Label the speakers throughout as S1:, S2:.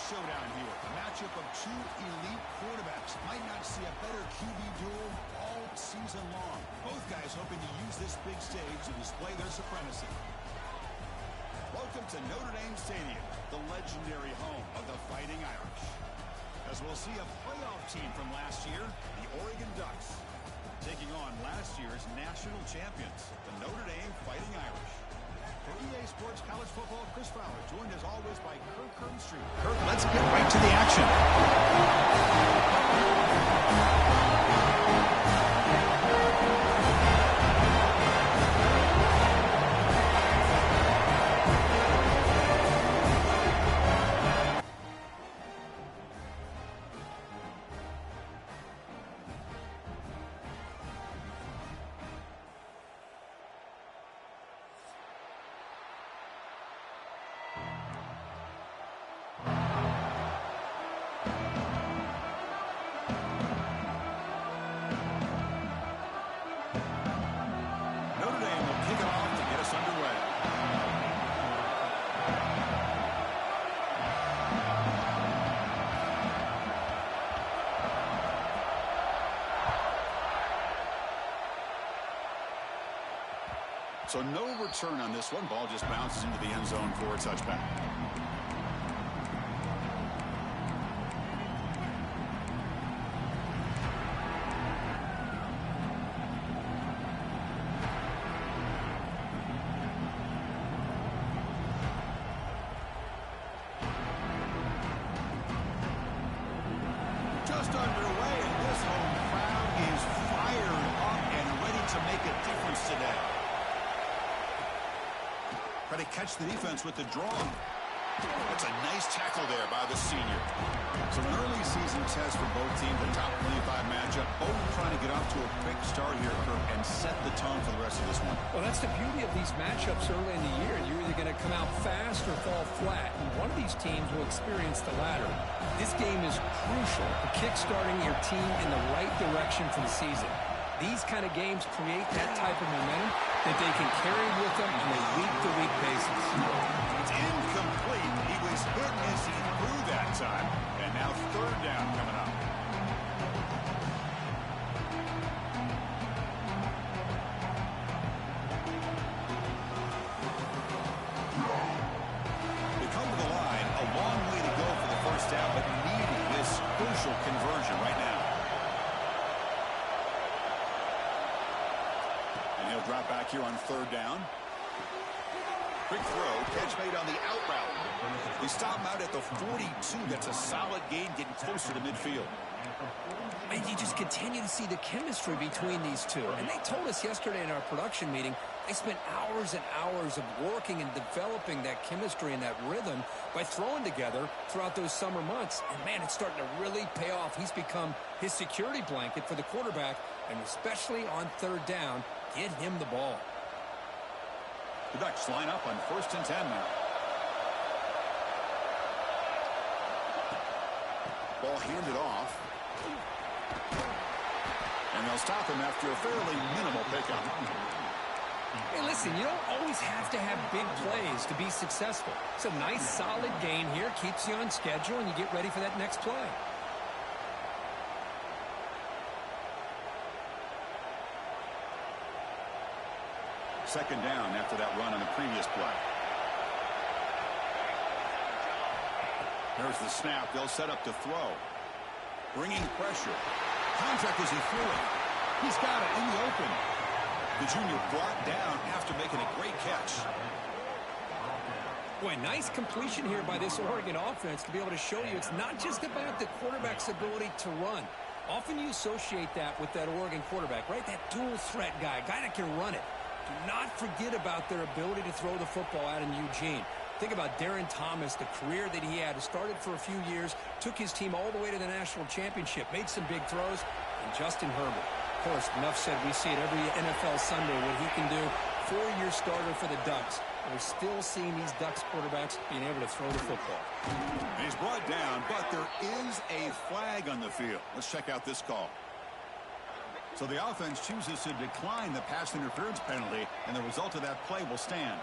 S1: showdown here. A matchup of two elite quarterbacks. Might not see a better QB duel all season long. Both guys hoping to use this big stage to display their supremacy. Welcome to Notre Dame Stadium, the legendary home of the Fighting Irish. As we'll see a playoff team from last year, the Oregon Ducks, taking on last year's national champions, the Notre Dame Fighting Irish. For EA Sports College Football, Chris Fowler, joined as always by Kirk Herbstreit. Kirk, let's get right to the action. So no return on this one. Ball just bounces into the end zone for a touchback. Just underway, and this home crowd is fired up and ready to make a difference today. Try to catch the defense with the draw. That's a nice tackle there by the senior. So an early season test for both teams, the top 25 matchup. Both trying to get off to a quick start here, Kirk, and set the tone for the rest of this one.
S2: Well, that's the beauty of these matchups early in the year. You're either going to come out fast or fall flat, and one of these teams will experience the latter. This game is crucial for kick-starting your team in the right direction for the season. These kind of games create that type of momentum that they can carry with them on a week-to-week basis.
S1: It's incomplete. He was hit as he threw that time. And now third down coming up. They come to the line. A long way to go for the first down, but needing this crucial conversion right now. He'll drop back here on third down. Quick throw, catch made on the out route. We stop him out at the 42. That's a solid gain, getting closer to midfield.
S2: And you just continue to see the chemistry between these two. And they told us yesterday in our production meeting, they spent hours and hours of working and developing that chemistry and that rhythm by throwing together throughout those summer months. And, man, it's starting to really pay off. He's become his security blanket for the quarterback, and especially on third down, get him the ball.
S1: The Ducks line up on 1st and 10 now. Ball handed off. And they'll stop him after a fairly minimal pickup.
S2: Hey, listen, you don't always have to have big plays to be successful. It's a nice, solid gain here. Keeps you on schedule, and you get ready for that next play.
S1: Second down after that run on the previous play. There's the snap. They'll set up to throw. Bringing pressure. Contract as he threw it. He's got it in the open. The junior brought down after making a great catch.
S2: Boy, nice completion here by this Oregon offense to be able to show you it's not just about the quarterback's ability to run. Often you associate that with that Oregon quarterback, right? That dual threat guy that can run it. Do not forget about their ability to throw the football out in Eugene. Think about Darren Thomas, the career that he had. He started for a few years, took his team all the way to the national championship, made some big throws, and Justin Herbert. Of course, enough said, we see it every NFL Sunday what he can do. 4-year starter for the Ducks. And we're still seeing these Ducks quarterbacks being able to throw the football.
S1: He's brought down, but there is a flag on the field. Let's check out this call. So the offense chooses to decline the pass interference penalty, and the result of that play will stand.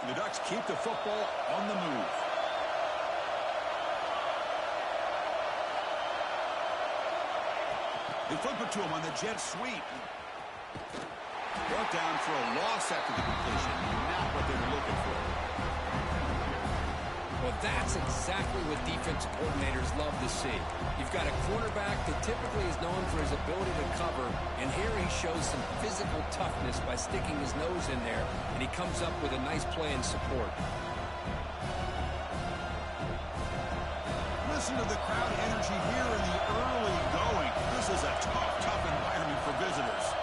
S1: The Ducks keep the football on the move. They flip it to him on the jet sweep. Brought down for a loss after the completion. Not what they were looking for.
S2: Well, that's exactly what defense coordinators love to see. You've got a quarterback that typically is known for his ability to cover, and here he shows some physical toughness by sticking his nose in there, and he comes up with a nice play in support.
S1: Listen to the crowd energy here in the early going. This is a tough environment for visitors.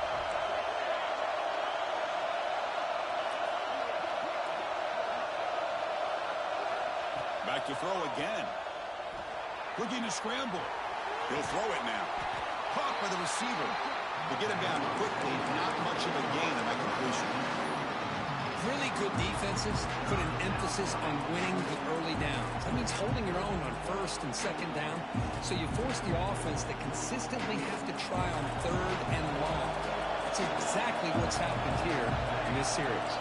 S1: Back to throw again. Looking to scramble. He'll throw it now. Caught by the receiver. To get him down quickly, not much of a gain on that completion.
S2: Really good defenses put an emphasis on winning the early downs. That means holding your own on first and second down. So you force the offense to consistently have to try on third and long. That's exactly what's happened here in this series.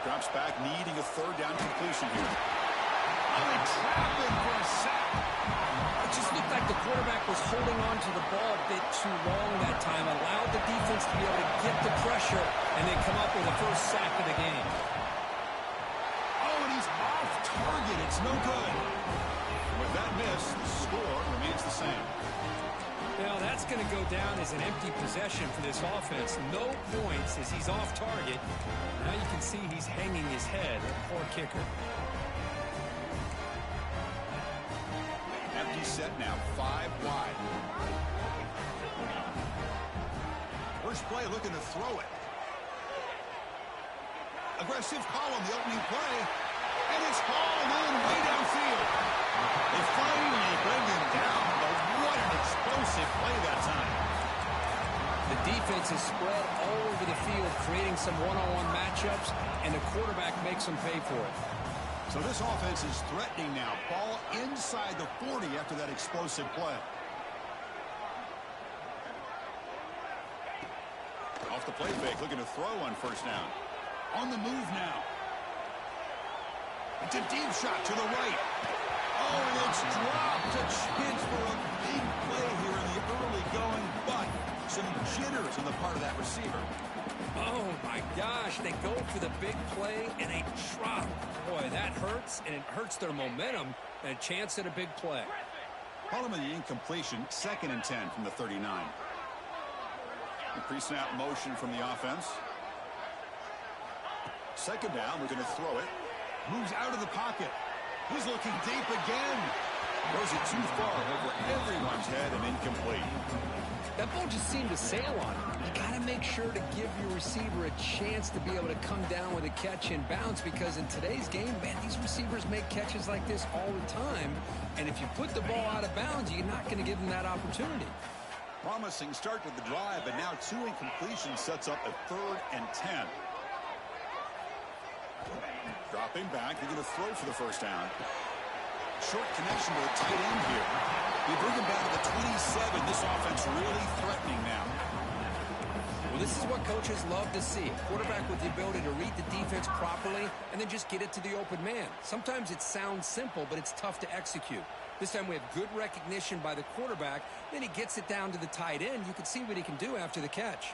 S1: Drops back, needing a third down completion here. Oh, they trap him for a sack.
S2: It just looked like the quarterback was holding on to the ball a bit too long that time, allowed the defense to be able to get the pressure, and then come up with the first sack of the game.
S1: Oh, and he's off target. It's no good. With that miss, the score remains the same.
S2: Now, that's going to go down as an empty possession for this offense. No points as he's off target. Now you can see he's hanging his head. Poor kicker.
S1: Empty set now, 5 wide. First play looking to throw it. Aggressive call on the opening play. And it's hauled in way downfield. They finally bring him down, but what an explosive play that time.
S2: The defense is spread all over the field, creating some one-on-one matchups, and the quarterback makes them pay for it.
S1: So this offense is threatening now. Ball inside the 40 after that explosive play. Off the play fake, looking to throw on first down. On the move now. It's a deep shot to the right. Oh, and it's dropped. A chance for a big play here in the early going, but some jitters on the part of that receiver.
S2: Oh, my gosh. They go for the big play, and they drop. Boy, that hurts, and it hurts their momentum, and a chance at a big play.
S1: Call him the incompletion, 2nd and 10 from the 39. The pre-snap motion from the offense. Second down, we're going to throw it. Moves out of the pocket. He's looking deep again. Throws it too far over everyone's head and incomplete.
S2: That ball just seemed to sail on him. You got to make sure to give your receiver a chance to be able to come down with a catch and bounce, because in today's game, man, these receivers make catches like this all the time. And if you put the ball out of bounds, you're not going to give them that opportunity.
S1: Promising start to the drive, but now 2 incompletions sets up a 3rd and 10. Dropping back, they're going to throw for the first down. Short connection to the tight end here. We bring him down to the 27. This offense really threatening now.
S2: Well, this is what coaches love to see. A quarterback with the ability to read the defense properly and then just get it to the open man. Sometimes it sounds simple, but it's tough to execute. This time we have good recognition by the quarterback. Then he gets it down to the tight end. You can see what he can do after the catch.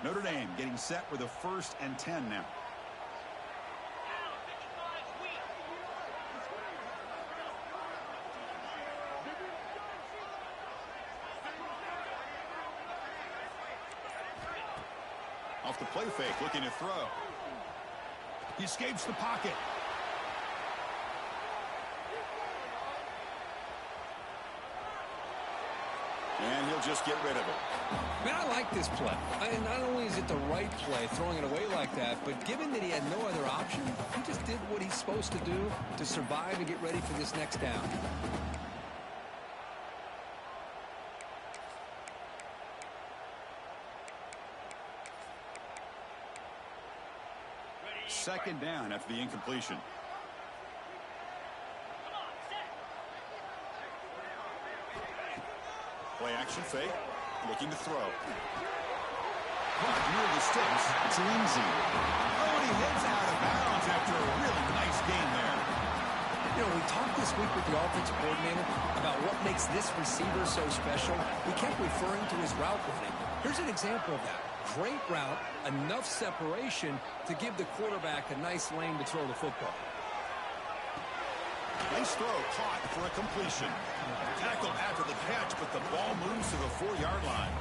S1: Notre Dame getting set with a 1st and 10 now. Off the play fake, looking to throw. He escapes the pocket. And he'll just get rid of it.
S2: Man, I like this play. Not only is it the right play, throwing it away like that, but given that he had no other option, he just did what he's supposed to do to survive and get ready for this next down.
S1: Second down after the incompletion. Play action fake. Looking to throw. Caught near the sticks. It's Lindsay. Oh, and he heads out of bounds after a really nice game there.
S2: You know, we talked this week with the offensive coordinator about what makes this receiver so special. We kept referring to his route running. Here's an example of that. Great route, enough separation to give the quarterback a nice lane to throw the football.
S1: Nice throw, caught for a completion. Tackle after the catch, but the ball moves to the 4-yard line.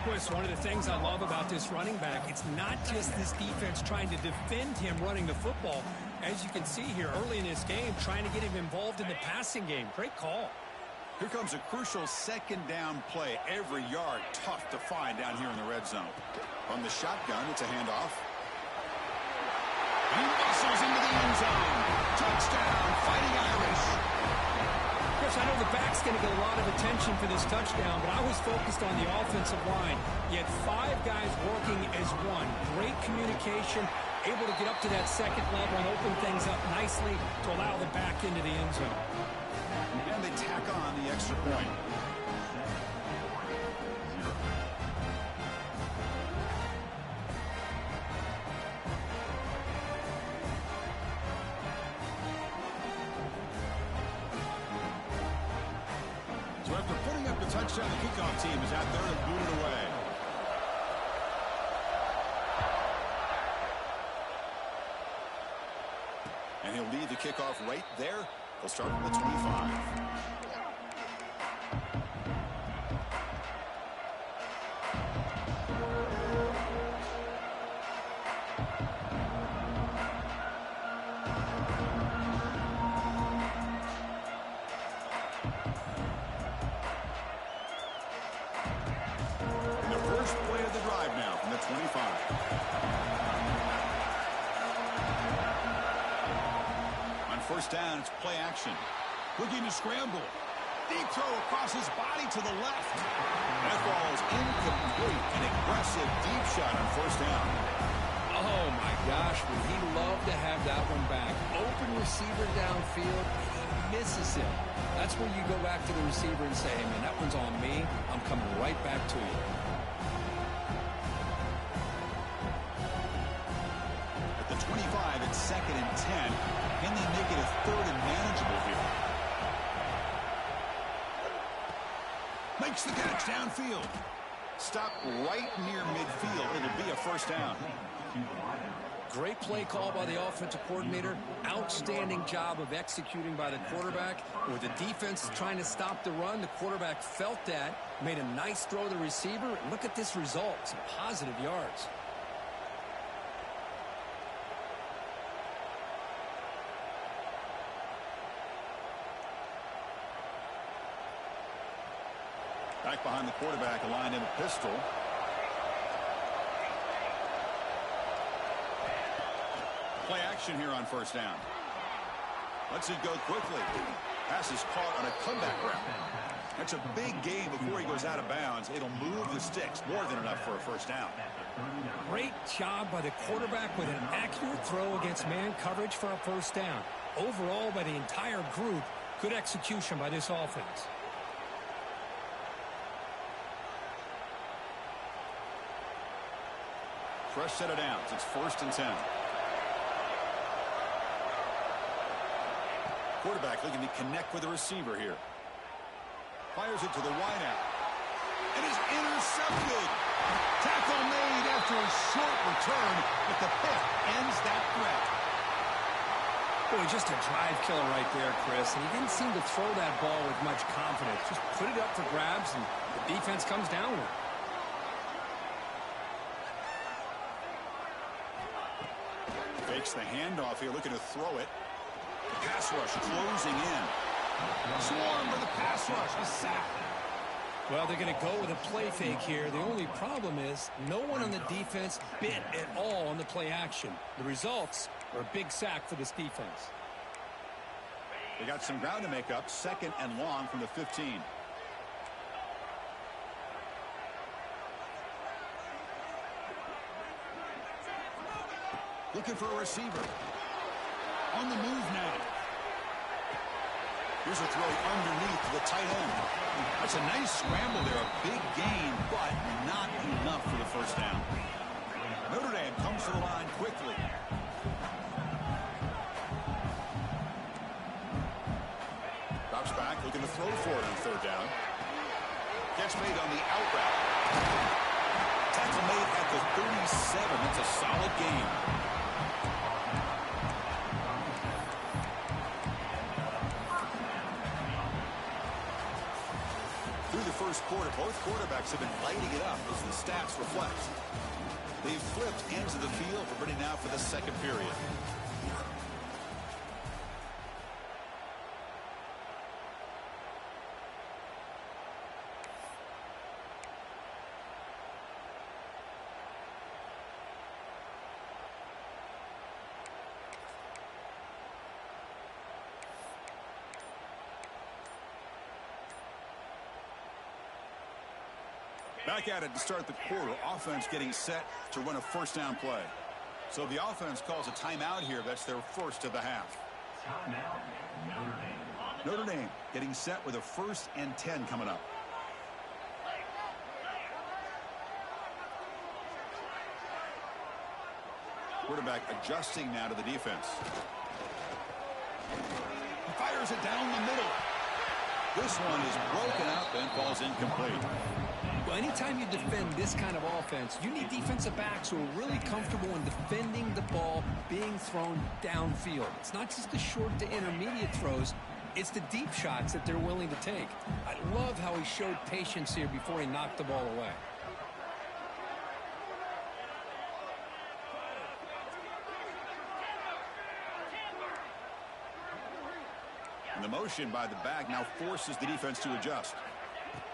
S2: Chris, one of the things I love about this running back, it's not just this defense trying to defend him running the football. As you can see here early in this game, trying to get him involved in the passing game. Great call.
S1: Here comes a crucial second down play. Every yard tough to find down here in the red zone. From the shotgun, it's a handoff. He muscles into the end zone. Touchdown, Fighting Irish.
S2: Chris, I know the back's going to get a lot of attention for this touchdown, but I was focused on the offensive line. You had 5 guys working as one. Great communication, able to get up to that second level and open things up nicely to allow the back into the end zone.
S1: And they tack on the extra point. So after putting up the touchdown, the kickoff team is out there to boot it away. And he'll lead the kickoff right there. He'll start from the 25. And the first play of the drive now from the 25. First down, it's play action. Looking to scramble. Deep throw across his body to the left. That ball is incomplete. An aggressive deep shot on first down.
S2: Oh, my gosh, would he love to have that one back. Open receiver downfield, he misses him. That's where you go back to the receiver and say, hey, man, that one's on me. I'm coming right back to you.
S1: At the 25, it's 2nd and 10. Can they make it a 3rd and manageable here? Makes the catch downfield. Stop right near midfield. It'll be a first down.
S2: Great play call by the offensive coordinator. Outstanding job of executing by the quarterback. With the defense trying to stop the run, the quarterback felt that, made a nice throw to the receiver. And look at this result, some positive yards.
S1: Back behind the quarterback, aligned in a pistol. Play action here on first down. Lets it go quickly. Pass is caught on a comeback route. That's a big gain before he goes out of bounds. It'll move the sticks, more than enough for a first down.
S2: Great job by the quarterback with an accurate throw against man coverage for a first down. Overall, by the entire group, good execution by this offense.
S1: Fresh set of downs. It's 1st and 10. Quarterback looking to connect with the receiver here. Fires it to the wideout. It is intercepted. Tackle made after a short return, but the pick ends that threat.
S2: Boy, just a drive killer right there, Chris. And he didn't seem to throw that ball with much confidence. Just put it up for grabs, and the defense comes down with it.
S1: Fakes the handoff here, looking to throw it. The pass rush closing in. Swarm with a pass rush, a sack.
S2: Well, they're going to go with a play fake here. The only problem is no one on the defense bit at all on the play action. The results are a big sack for this defense.
S1: They got some ground to make up. 2nd and long from the 15. Looking for a receiver. On the move now. Here's a throw underneath the tight end. That's a nice scramble there. A big gain, but not enough for the first down. Notre Dame comes to the line quickly. Drops back, looking to throw for it on third down. Catch made on the out route. Tackle made at the 37. That's a solid gain. Through the first quarter, both quarterbacks have been lighting it up as the stats reflect. They've flipped ends of the field. We're ready now for the second period. Back at it to start the quarter. Offense getting set to run a first down play. So the offense calls a timeout here. That's their first of the half. Notre Dame getting set with a 1st and 10 coming up. Quarterback adjusting now to the defense. He fires it down the middle. This one is broken up and falls incomplete.
S2: Well, anytime you defend this kind of offense, you need defensive backs who are really comfortable in defending the ball being thrown downfield. It's not just the short to intermediate throws. It's the deep shots that they're willing to take. I love how he showed patience here before he knocked the ball away.
S1: And the motion by the back now forces the defense to adjust.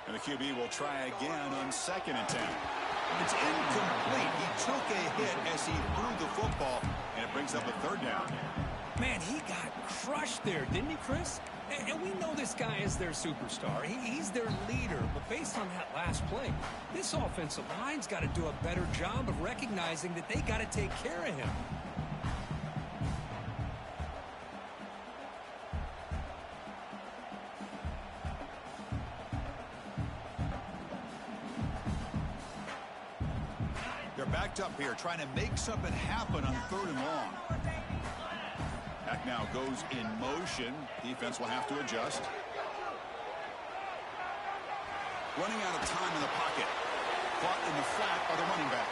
S1: And the QB will try again on 2nd and 10. It's incomplete. He took a hit as he threw the football, and it brings up a 3rd down.
S2: Man, he got crushed there, didn't he, Chris? And we know this guy is their superstar. He's their leader. But based on that last play, this offensive line's got to do a better job of recognizing that they got to take care of him. Backed up here, trying to make something happen on 3rd and long. Back now goes in motion. Defense will have to adjust. Running out of time in the pocket. Caught in the flat by the running back.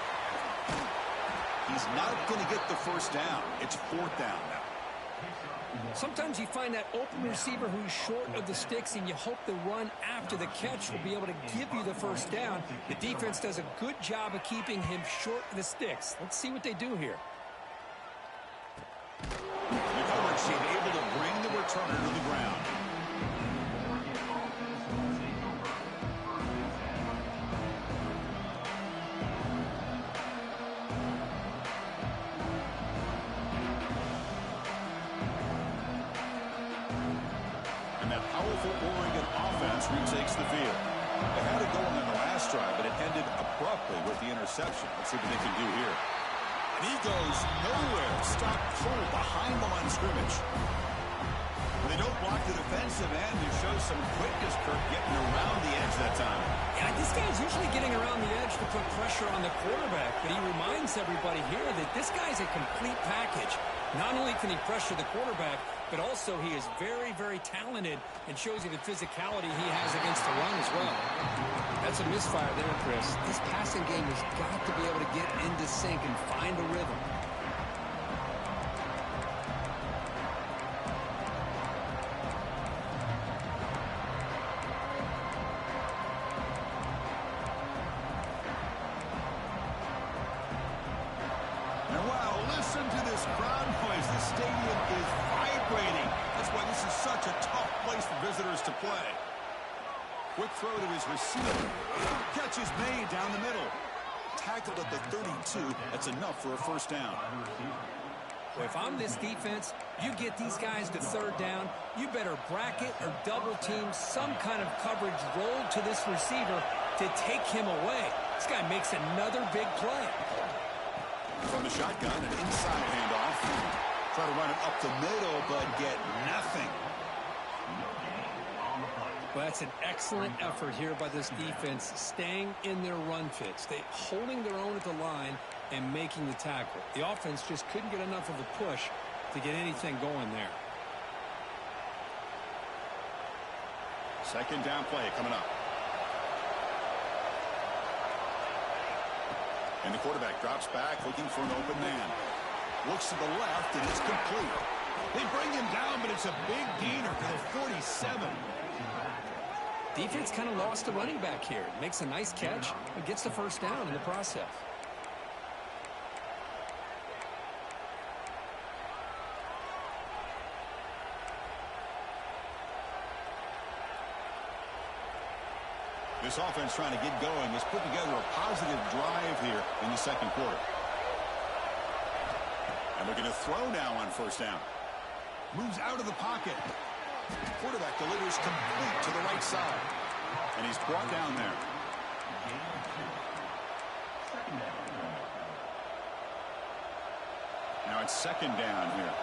S2: He's not going to get the first down. It's 4th down now. Sometimes you find that open receiver who's short of the sticks, and you hope the run after the catch will be able to give you the first down. The defense does a good job of keeping him short of the sticks. Let's see what they do here. The coverage team able to bring the returner to the ground. Oregon offense retakes the field. They had it going on the last drive, but it ended abruptly with the interception. Let's see what they can do here. And he goes nowhere. Stopped cold behind the line of scrimmage. When they don't block the defensive end, it shows some quickness, Kirk, getting around the edge that time. Yeah, this guy's usually getting around the edge to put pressure on the quarterback, but he reminds everybody here that this guy's a complete package. Not only can he pressure the quarterback, but also he is very, very talented and shows you the physicality he has against the run as well. That's a misfire there, Chris. This passing game has got to be able to get into sync and find a rhythm. And wow, listen to this crowd noise. The stadium is vibrating. That's why this is such a tough place for visitors to play. Quick throw to his receiver. Catch is made down the middle. Tackled at the 32. That's enough for a first down. Well, if I'm this defense, you get these guys to 3rd down, you better bracket or double team some kind of coverage roll to this receiver to take him away. This guy makes another big play. From the shotgun, an inside handoff. Try to run it up the middle, but get nothing. Well, that's an excellent effort here by this defense, staying in their run fit, holding their own at the line and making the tackle. The offense just couldn't get enough of a push to get anything going there.
S1: Second down play coming up. And the quarterback drops back looking for an open man. Looks to the left, and it's complete. They bring him down, but it's a big gainer for the 47.
S2: Defense kind of lost the running back here. Makes a nice catch and gets the first down in the process.
S1: This offense trying to get going has put together a positive drive here in the second quarter. And looking to throw now on first down. Moves out of the pocket. Quarterback delivers complete to the right side. And he's brought down there. Now it's second down here.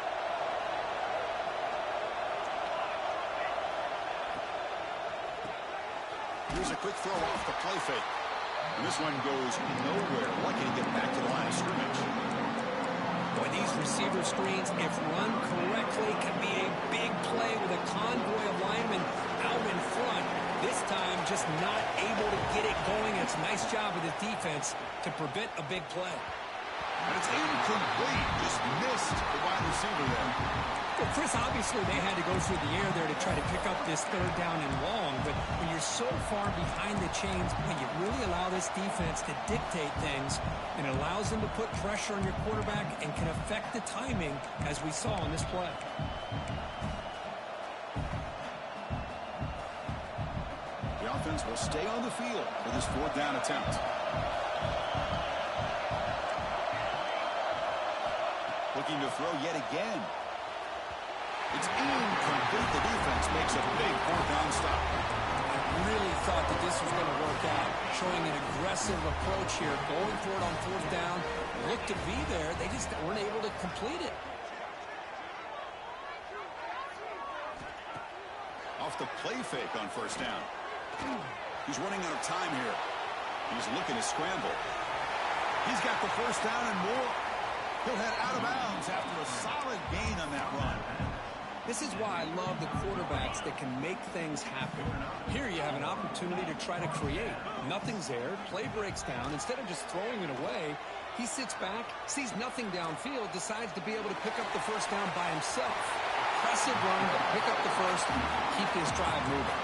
S1: Here's a quick throw off the play fake. And this one goes nowhere. Lucky to get back to the line of scrimmage.
S2: Boy, these receiver screens, if run correctly, can be a big play with a convoy of linemen out in front. This time, just not able to get it going. It's a nice job of the defense to prevent a big play.
S1: And it's incomplete. Just missed the wide receiver there.
S2: Well, Chris, obviously they had to go through the air there to try to pick up this third down and long. But when you're so far behind the chains, you really allow this defense to dictate things. And it allows them to put pressure on your quarterback and can affect the timing, as we saw in this play.
S1: The offense will stay on the field for this fourth down attempt. Looking to throw yet again. It's incomplete. The defense makes a big fourth down stop.
S2: I really thought that this was going to work out, showing an aggressive approach here, going for it on fourth down. Looked to be there. They just weren't able to complete it.
S1: Off the play fake on first down. He's running out of time here. He's looking to scramble. He's got the first down and more. He'll head out of bounds after a solid gain on that run.
S2: This is why I love the quarterbacks that can make things happen. Here you have an opportunity to try to create. Nothing's there. Play breaks down. Instead of just throwing it away, he sits back, sees nothing downfield, decides to be able to pick up the first down by himself. Impressive run, but pick up the first, keep this drive moving.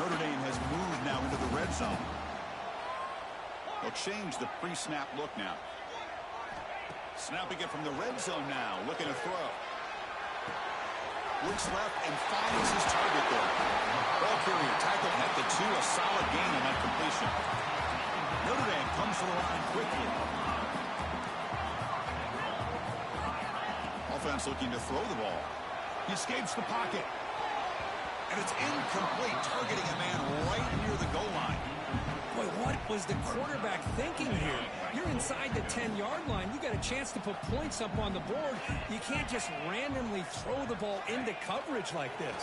S1: Notre Dame has moved now into the red zone. They'll change the pre-snap look now. Snapping it from the red zone now, looking to throw. Looks left and finds his target there. Ball carrier tackled at the 2, a solid gain on that completion. Notre Dame comes to the line quickly. Offense looking to throw the ball. He escapes the pocket. And it's incomplete, targeting a man right near the goal line.
S2: Boy, what was the quarterback thinking here? You're inside the 10-yard line. You got a chance to put points up on the board. You can't just randomly throw the ball into coverage like this.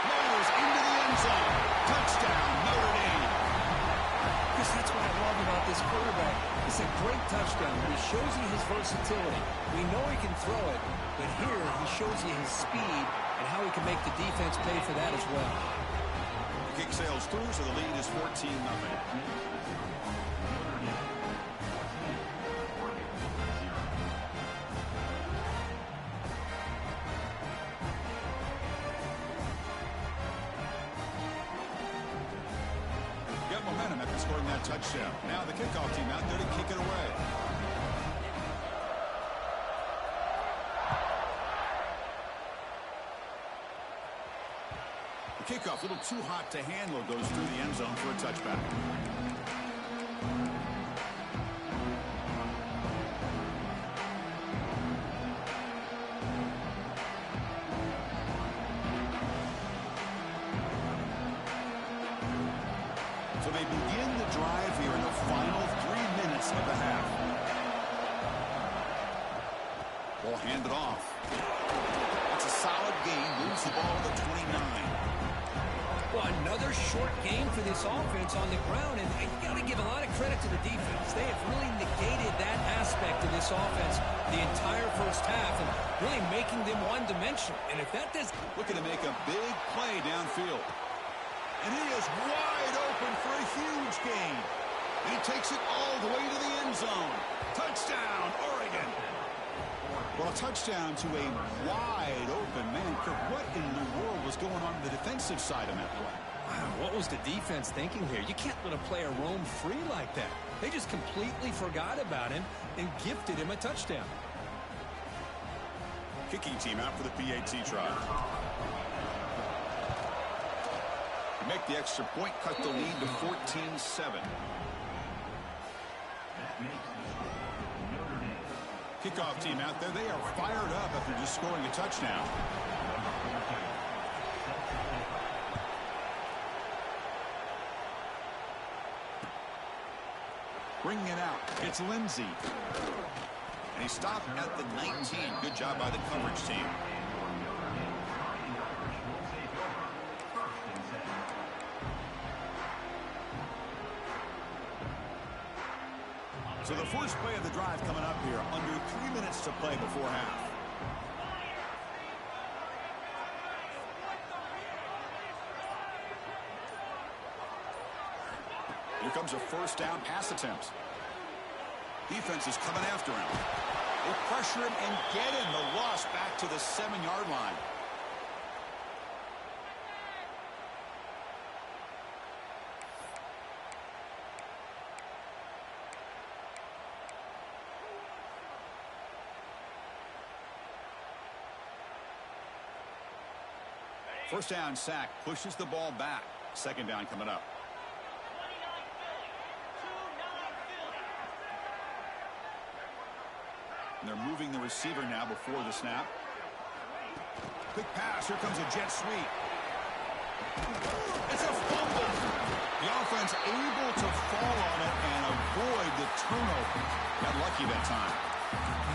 S1: Rolls into the end zone. Touchdown, Notre Dame.
S2: Because that's what I love about this quarterback. It's a great touchdown. He shows you his versatility. We know he can throw it, but here he shows you his speed and how he can make the defense pay for that as well.
S1: The kick sails through, so the lead is 14-0. Got momentum after scoring that touchdown. Now the kickoff team out there to kick it away. Kickoff, a little too hot to handle, goes through the end zone for a touchback. So they begin the drive here in the final 3 minutes of the half. Ball handed off. That's a solid gain. Moves the ball to the 29.
S2: Well, another short game for this offense on the ground, and you got to give a lot of credit to the defense. They have really negated that aspect of this offense the entire first half and really making them one-dimensional. And if that does...
S1: Looking to make a big play downfield. And he is wide open for a huge gain. He takes it all the way to the end zone. Touchdown, Oregon. Well, a touchdown to a wide open man. Kirk, what in the world was going on the defensive side of that play?
S2: Wow, what was the defense thinking here? You can't let a player roam free like that. They just completely forgot about him and gifted him a touchdown.
S1: Kicking team out for the PAT try. Make the extra point, cut the lead to 14-7. Kickoff team out there. They are fired up after just scoring a touchdown. Bringing it out. It's Lindsey. And he stopped at the 19. Good job by the coverage team. So the first play of the drive coming up here. Under 3 minutes to play before half. Here comes a first down pass attempt. Defense is coming after him. They pressure him and get him. The loss back to the 7-yard line. First down sack, pushes the ball back. Second down coming up. And they're moving the receiver now before the snap. Quick pass. Here comes a jet sweep. It's a fumble. The offense able to fall on it and avoid the turnover. Got lucky that time.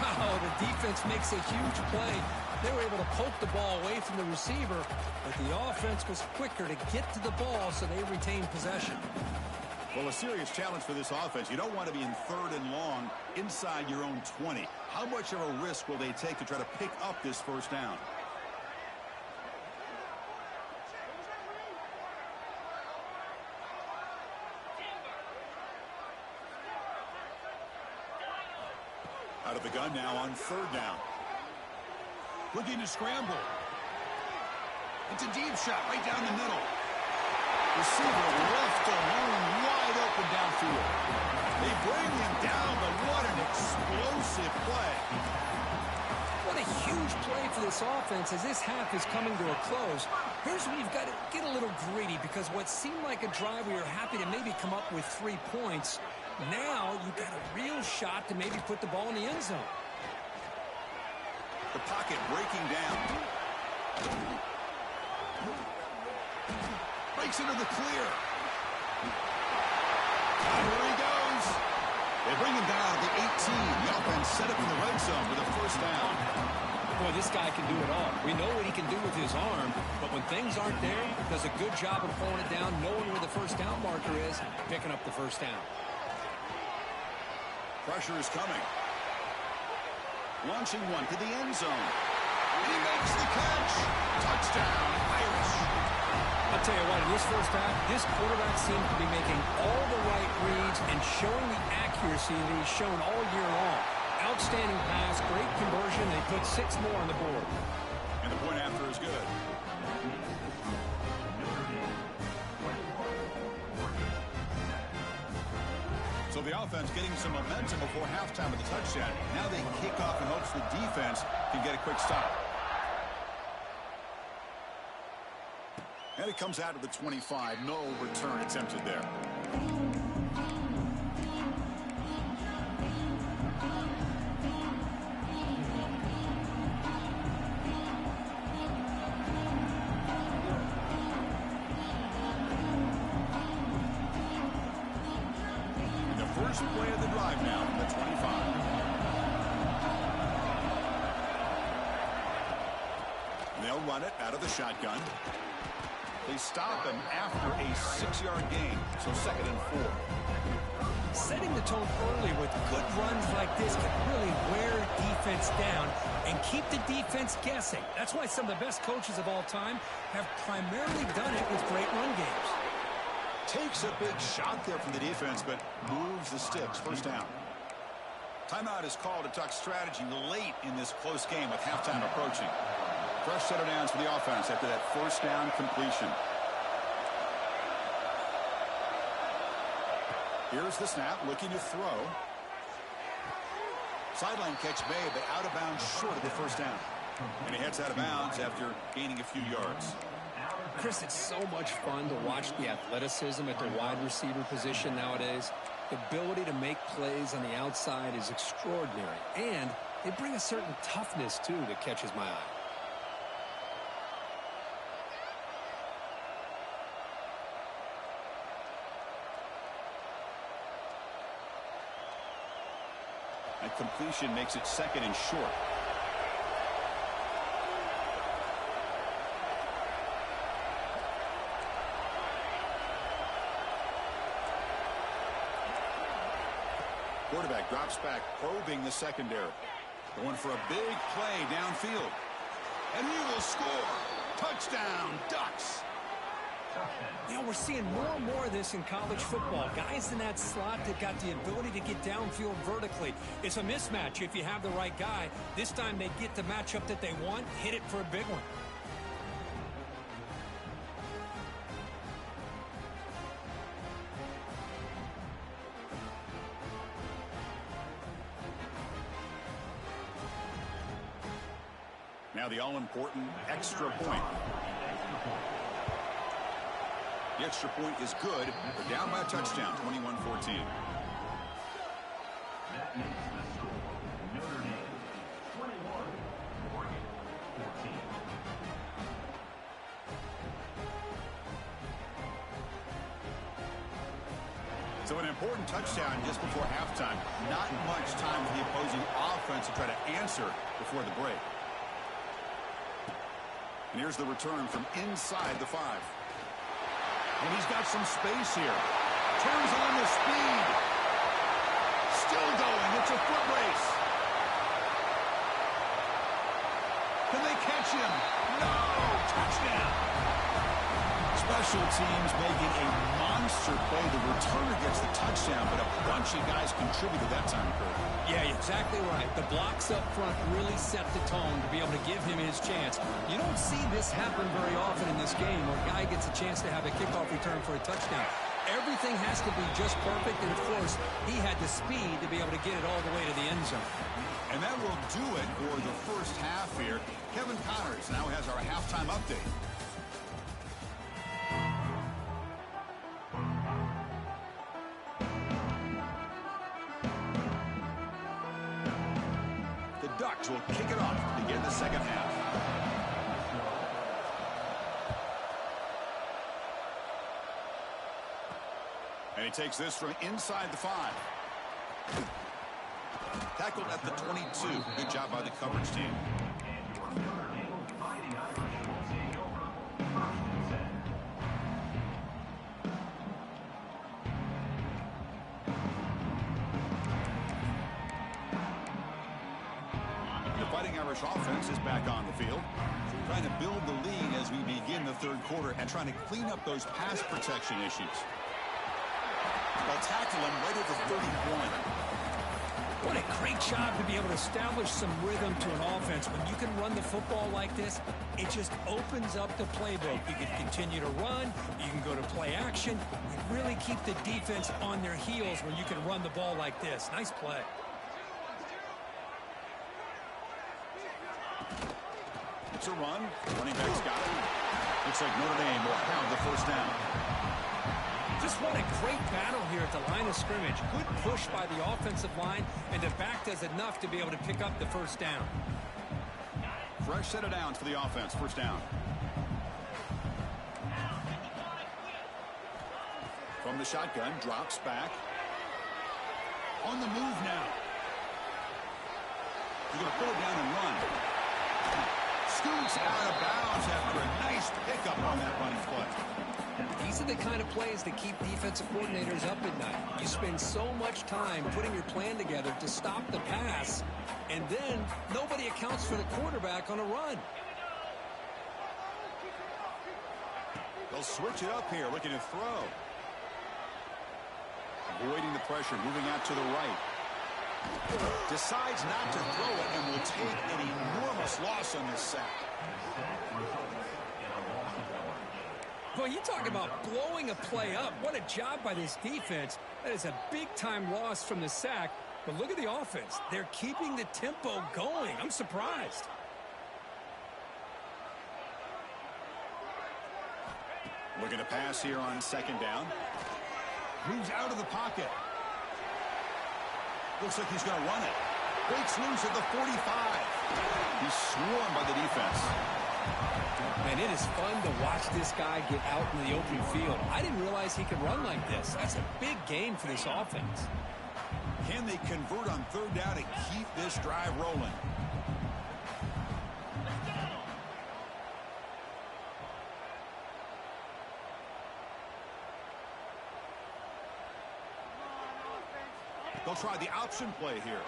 S2: Wow, the defense makes a huge play. They were able to poke the ball away from the receiver, but the offense was quicker to get to the ball, so they retained possession.
S1: Well, a serious challenge for this offense. You don't want to be in third and long inside your own 20. How much of a risk will they take to try to pick up this first down? Out of the gun now on third down. Looking to scramble. It's a deep shot right down the middle. Receiver left alone, wide open downfield. They bring him down, but what an explosive play.
S2: What a huge play for this offense as this half is coming to a close. Here's where you've got to get a little greedy, because what seemed like a drive where you're happy to maybe come up with 3 points, now you've got a real shot to maybe put the ball in the end zone.
S1: The pocket breaking down. Breaks into the clear. And here he goes. They bring him down at the 18. The offense set up in the red zone with a first down.
S2: Boy, this guy can do it all. We know what he can do with his arm, but when things aren't there, does a good job of pulling it down, knowing where the first down marker is, picking up the first down.
S1: Pressure is coming. Launching one to the end zone. And he makes the catch. Touchdown, Irish.
S2: I'll tell you what, in this first half, this quarterback seems to be making all the right reads and showing the accuracy that he's shown all year long. Outstanding pass, great conversion. They put 6 more on the board.
S1: And the point after is good. So the offense getting some momentum before halftime with the touchdown. Now they kick off in hopes the defense can get a quick stop. And it comes out of the 25. No return attempted there. First play of the drive now from the 25. run it out of the shotgun. They stop him after a 6-yard gain, so 2nd and 4.
S2: Setting the tone early with good runs like this can really wear defense down and keep the defense guessing. That's why some of the best coaches of all time have primarily done it with great run games.
S1: Takes a big shot there from the defense, but moves the sticks. 1st down. Timeout is called to talk strategy late in this close game with halftime approaching. Fresh set of downs for the offense after that 1st down completion. Here's the snap, looking to throw. Sideline catch made, but out of bounds short of the 1st down. And he heads out of bounds after gaining a few yards.
S2: Chris, it's so much fun to watch the athleticism at the wide receiver position nowadays. The ability to make plays on the outside is extraordinary. And they bring a certain toughness, too, that catches my eye.
S1: That completion makes it 2nd and short. Quarterback drops back, probing the secondary. Going for a big play downfield. And he will score. Touchdown, Ducks.
S2: You know, we're seeing more and more of this in college football. Guys in that slot that got the ability to get downfield vertically. It's a mismatch if you have the right guy. This time they get the matchup that they want, hit it for a big one.
S1: Now the all-important extra point. The extra point is good. They're down by a touchdown, 21-14. So an important touchdown just before halftime. Not much time for the opposing offense to try to answer before the break. And here's the return from inside the 5. And he's got some space here. Turns on the speed. Still going. It's a foot race. Can they catch him? No! Touchdown! Special teams making a monster play. The returner gets the touchdown, but a bunch of guys contributed that time, Kurt.
S2: Yeah, you're exactly right. The blocks up front really set the tone to be able to give him his chance. You don't see this happen very often in this game where a guy gets a chance to have a kickoff return for a touchdown. Everything has to be just perfect, and of course, he had the speed to be able to get it all the way to the end zone.
S1: And that will do it for the first half here. Kevin Connors now has our halftime update. Ducks will kick it off to begin the second half. And he takes this from inside the 5. Tackled at the 22. Good job by the coverage team. Irish offense is back on the field, trying to build the lead as we begin the third quarter and trying to clean up those pass protection issues. They'll tackle him right at the 31.
S2: What a great job to be able to establish some rhythm to an offense. When you can run the football like this, it just opens up the playbook. You can continue to run. You can go to play action. You really keep the defense on their heels when you can run the ball like this. Nice play.
S1: It's a run. Running back's got it. Looks like Notre Dame will have the first down.
S2: Just what a great battle here at the line of scrimmage. Good push by the offensive line, and the back does enough to be able to pick up the first down.
S1: Fresh set of downs for the offense. First down. From the shotgun, drops back. On the move now. He's going to pull it down and run. scoots out of bounds after a nice pickup on that running play.
S2: These are the kind of plays that keep defensive coordinators up at night. You spend so much time putting your plan together to stop the pass, and then nobody accounts for the quarterback on a run.
S1: They'll switch it up here, looking to throw. Avoiding the pressure, moving out to the right. Decides not to throw it and will take an enormous loss on this sack.
S2: Well, you talk about blowing a play up. What a job by this defense. That is a big-time loss from the sack. But look at the offense. They're keeping the tempo going. I'm surprised.
S1: Looking to pass here on second down. Moves out of the pocket. Looks like he's going to run it. Breaks loose at the 45. He's swarmed by the defense.
S2: Man, it is fun to watch this guy get out in the open field. I didn't realize he could run like this. That's a big game for this offense.
S1: Can they convert on third down and keep this drive rolling? They'll try the option play here.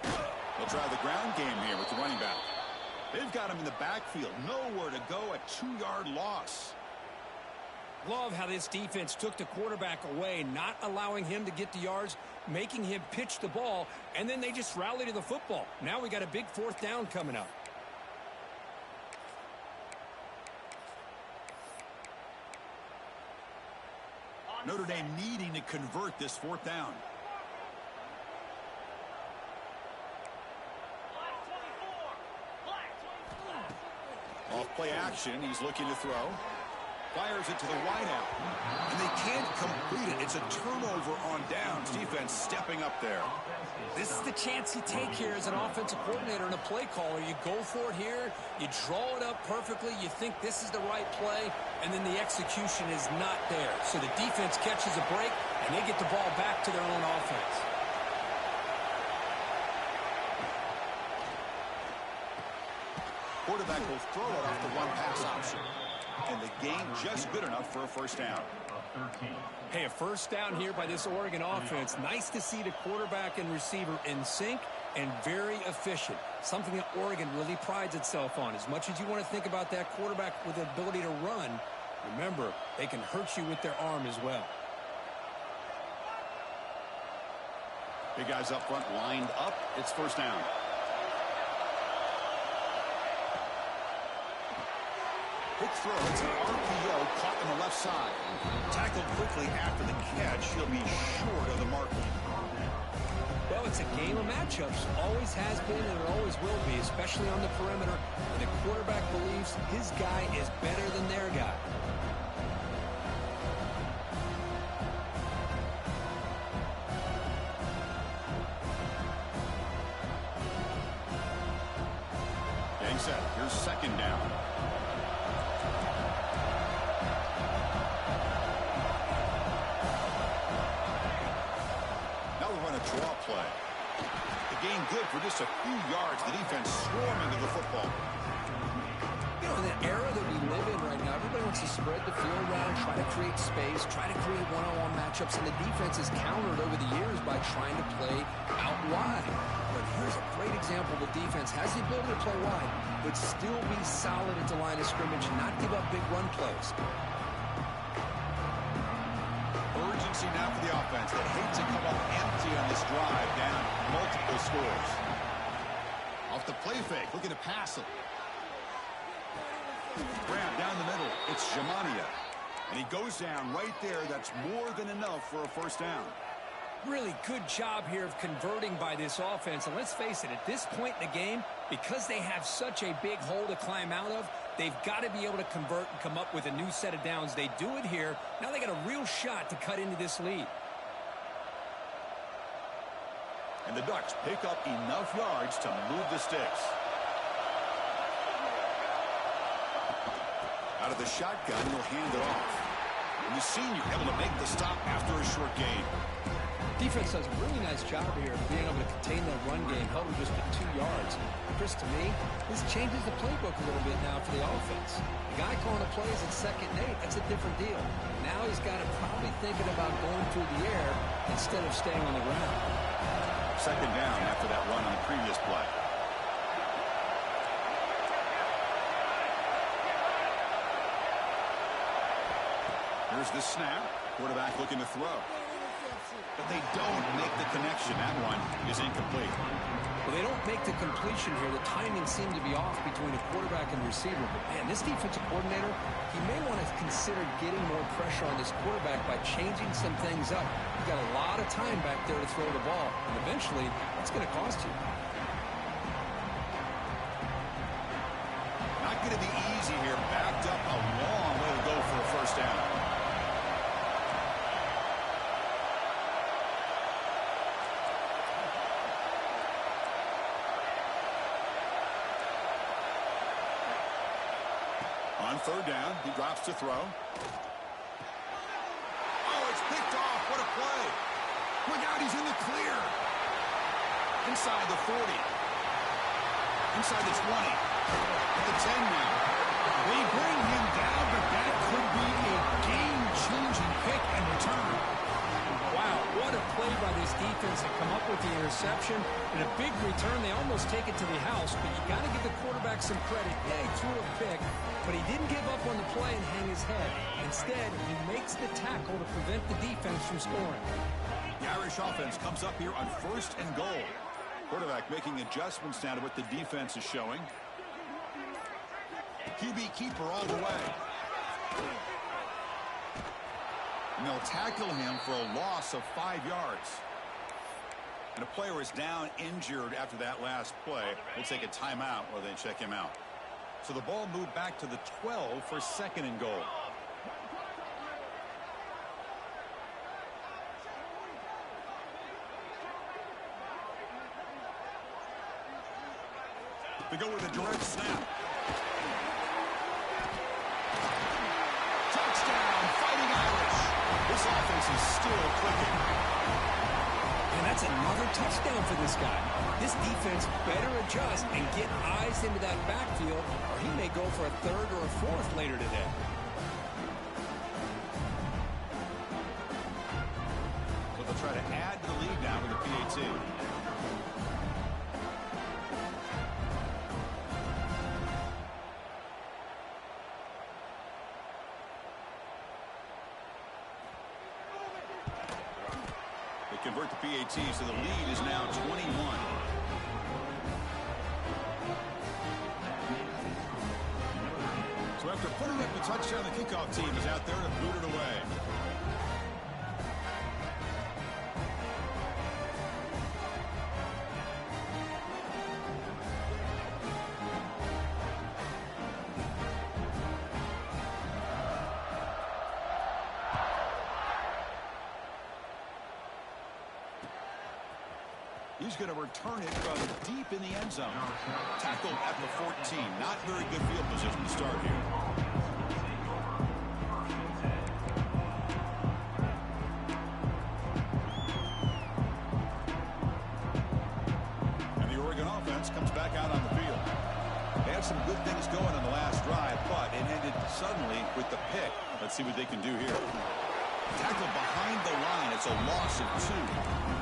S1: They'll try the ground game here with the running back. They've got him in the backfield. Nowhere to go. A 2-yard loss.
S2: Love how this defense took the quarterback away, not allowing him to get the yards, making him pitch the ball, and then they just rally to the football. Now we got a big fourth down coming up.
S1: Notre Dame needing to convert this fourth down. Off play action, he's looking to throw. Fires it to the wideout. And they can't complete it. It's a turnover on downs. Defense stepping up there.
S2: This is the chance you take here as an offensive coordinator and a play caller. You go for it here. You draw it up perfectly. You think this is the right play, and then the execution is not there. So the defense catches a break, and they get the ball back to their own offense.
S1: Quarterback will throw it off the one pass option. And the gain just good enough for a first down.
S2: Hey, a first down here by this Oregon offense. Nice to see the quarterback and receiver in sync and very efficient. Something that Oregon really prides itself on. As much as you want to think about that quarterback with the ability to run, remember, they can hurt you with their arm as well.
S1: Big guys up front lined up. It's first down. Quick throw. It's an RPO caught on the left side. Tackled quickly after the catch. He'll be short of the mark.
S2: Well, it's a game of matchups. Always has been and it always will be, especially on the perimeter. And the quarterback believes his guy is better than their guy.
S1: Getting set. Here's second down. Draw play. The gain good for just a few yards. The defense swarming to the football.
S2: You know, in the era that we live in right now, everybody wants to spread the field around, try to create space, try to create one-on-one matchups, and the defense is countered over the years by trying to play out wide. But here's a great example. The defense has the ability to play wide, but still be solid at the line of scrimmage and not give up big run plays.
S1: Urgency now for the offense that hate to come up empty on this drive, down multiple scores. Off the play fake, looking to pass it. Grab down the middle. It's Jamania. And he goes down right there. That's more than enough for a first down.
S2: Really good job here of converting by this offense. And let's face it, at this point in the game, because they have such a big hole to climb out of, they've got to be able to convert and come up with a new set of downs. They do it here. Now they got a real shot to cut into this lead.
S1: And the Ducks pick up enough yards to move the sticks. Out of the shotgun, he'll hand it off. And the senior able to make the stop after a short gain.
S2: Defense does a really nice job here of being able to contain that run game, held him just at 2 yards. Chris, to me, this changes the playbook a little bit now for the offense. The guy calling the plays at 2nd and 8, that's a different deal. Now he's got it probably thinking about going through the air instead of staying on the ground.
S1: 2nd down after that run on the previous play. Here's the snap. Quarterback looking to throw. But they don't make the connection. That one is incomplete.
S2: Well, they don't make the completion here. The timing seemed to be off between a quarterback and receiver. But, man, this defensive coordinator, he may want to consider getting more pressure on this quarterback by changing some things up. He's got a lot of time back there to throw the ball. And eventually, that's going to cost you.
S1: Not going to be easy here. Backed up a long way to go for a first down. On 3rd down, he drops to throw. Oh, it's picked off. What a play. Look out, he's in the clear. Inside the 40. Inside the 20. At the 10 now. They bring him down, but that could be a game-changing pick and return.
S2: Wow, what a play by this defense to come up with the interception. And a big return. They almost take it to the house, but you got to give the quarterback some credit. Yeah, he threw a pick, but he didn't give up on the play and hang his head. Instead, he makes the tackle to prevent the defense from scoring.
S1: The Irish offense comes up here on 1st and goal. Quarterback making adjustments now to what the defense is showing. QB keeper all the way. And they'll tackle him for a loss of 5 yards. And a player is down injured after that last play. We'll take a timeout while they check him out. So the ball moved back to the 12 for 2nd and goal. They go with a direct snap. Touchdown, Fighting Irish. This offense is still clicking.
S2: And that's another touchdown for this guy. This defense better adjust and get eyes into that backfield, or he may go for a 3rd or a 4th later today.
S1: So they'll try to add to the lead now with the PAT. Convert the PAT, so the lead is now 21. So after putting up the touchdown, the kickoff team is out there to boot it away. He's going to return it from deep in the end zone. Tackled at the 14. Not very good field position to start here. And the Oregon offense comes back out on the field. They had some good things going on the last drive, but it ended suddenly with the pick. Let's see what they can do here. Tackled behind the line. It's a loss of 2.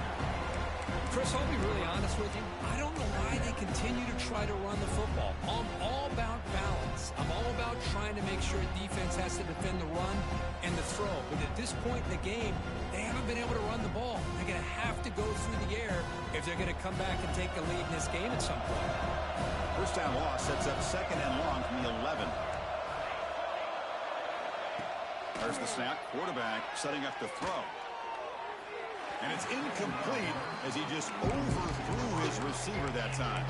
S2: Chris, I'll be really honest with you. I don't know why they continue to try to run the football. I'm all about balance. I'm all about trying to make sure defense has to defend the run and the throw. But at this point in the game, they haven't been able to run the ball. They're going to have to go through the air if they're going to come back and take the lead in this game at some point.
S1: First down loss sets up 2nd and long from the 11. There's the snap. Quarterback setting up the throw. And it's incomplete as he just overthrew his receiver that time.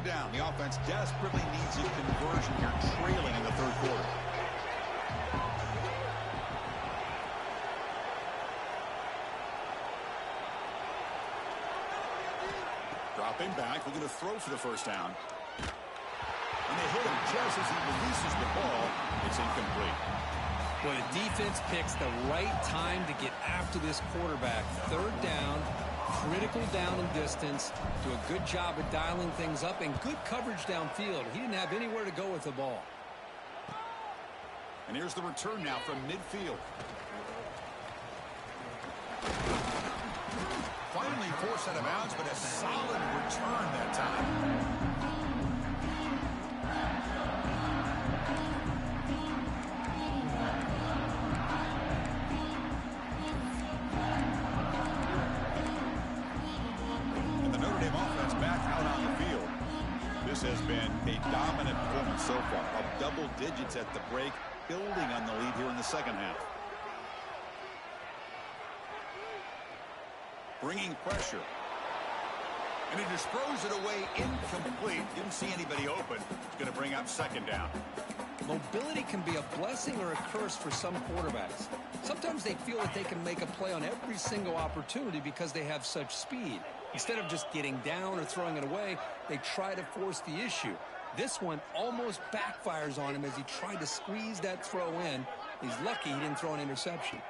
S1: down. The offense desperately needs a conversion here, trailing in the third quarter. Dropping back, looking to throw for the first down. And they hit him just as he releases the ball. It's incomplete.
S2: Well, the defense picks the right time to get after this quarterback. Third down, critical down and distance. Do a good job of dialing things up and good coverage downfield. He didn't have anywhere to go with the ball.
S1: And here's the return now from midfield. Finally forced out of bounds, but a solid return that time. And the Notre Dame offense back out on the field. This has been a dominant performance so far. Up double digits at the break, building on the lead here in the second half. Bringing pressure. And he just throws it away incomplete. Didn't see anybody open. It's going to bring up second down.
S2: Mobility can be a blessing or a curse for some quarterbacks. Sometimes they feel that they can make a play on every single opportunity because they have such speed. Instead of just getting down or throwing it away, they try to force the issue. This one almost backfires on him as he tried to squeeze that throw in. He's lucky he didn't throw an interception.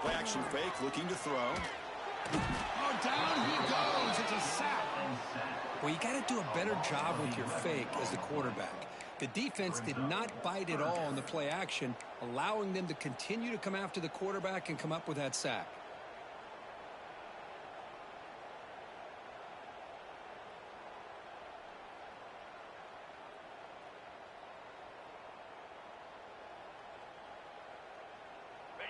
S1: Play action fake, looking to throw. Oh, down he goes. It's a sack.
S2: Well, you got to do a better job with your fake as the quarterback. The defense did not bite at all on the play action, allowing them to continue to come after the quarterback and come up with that sack.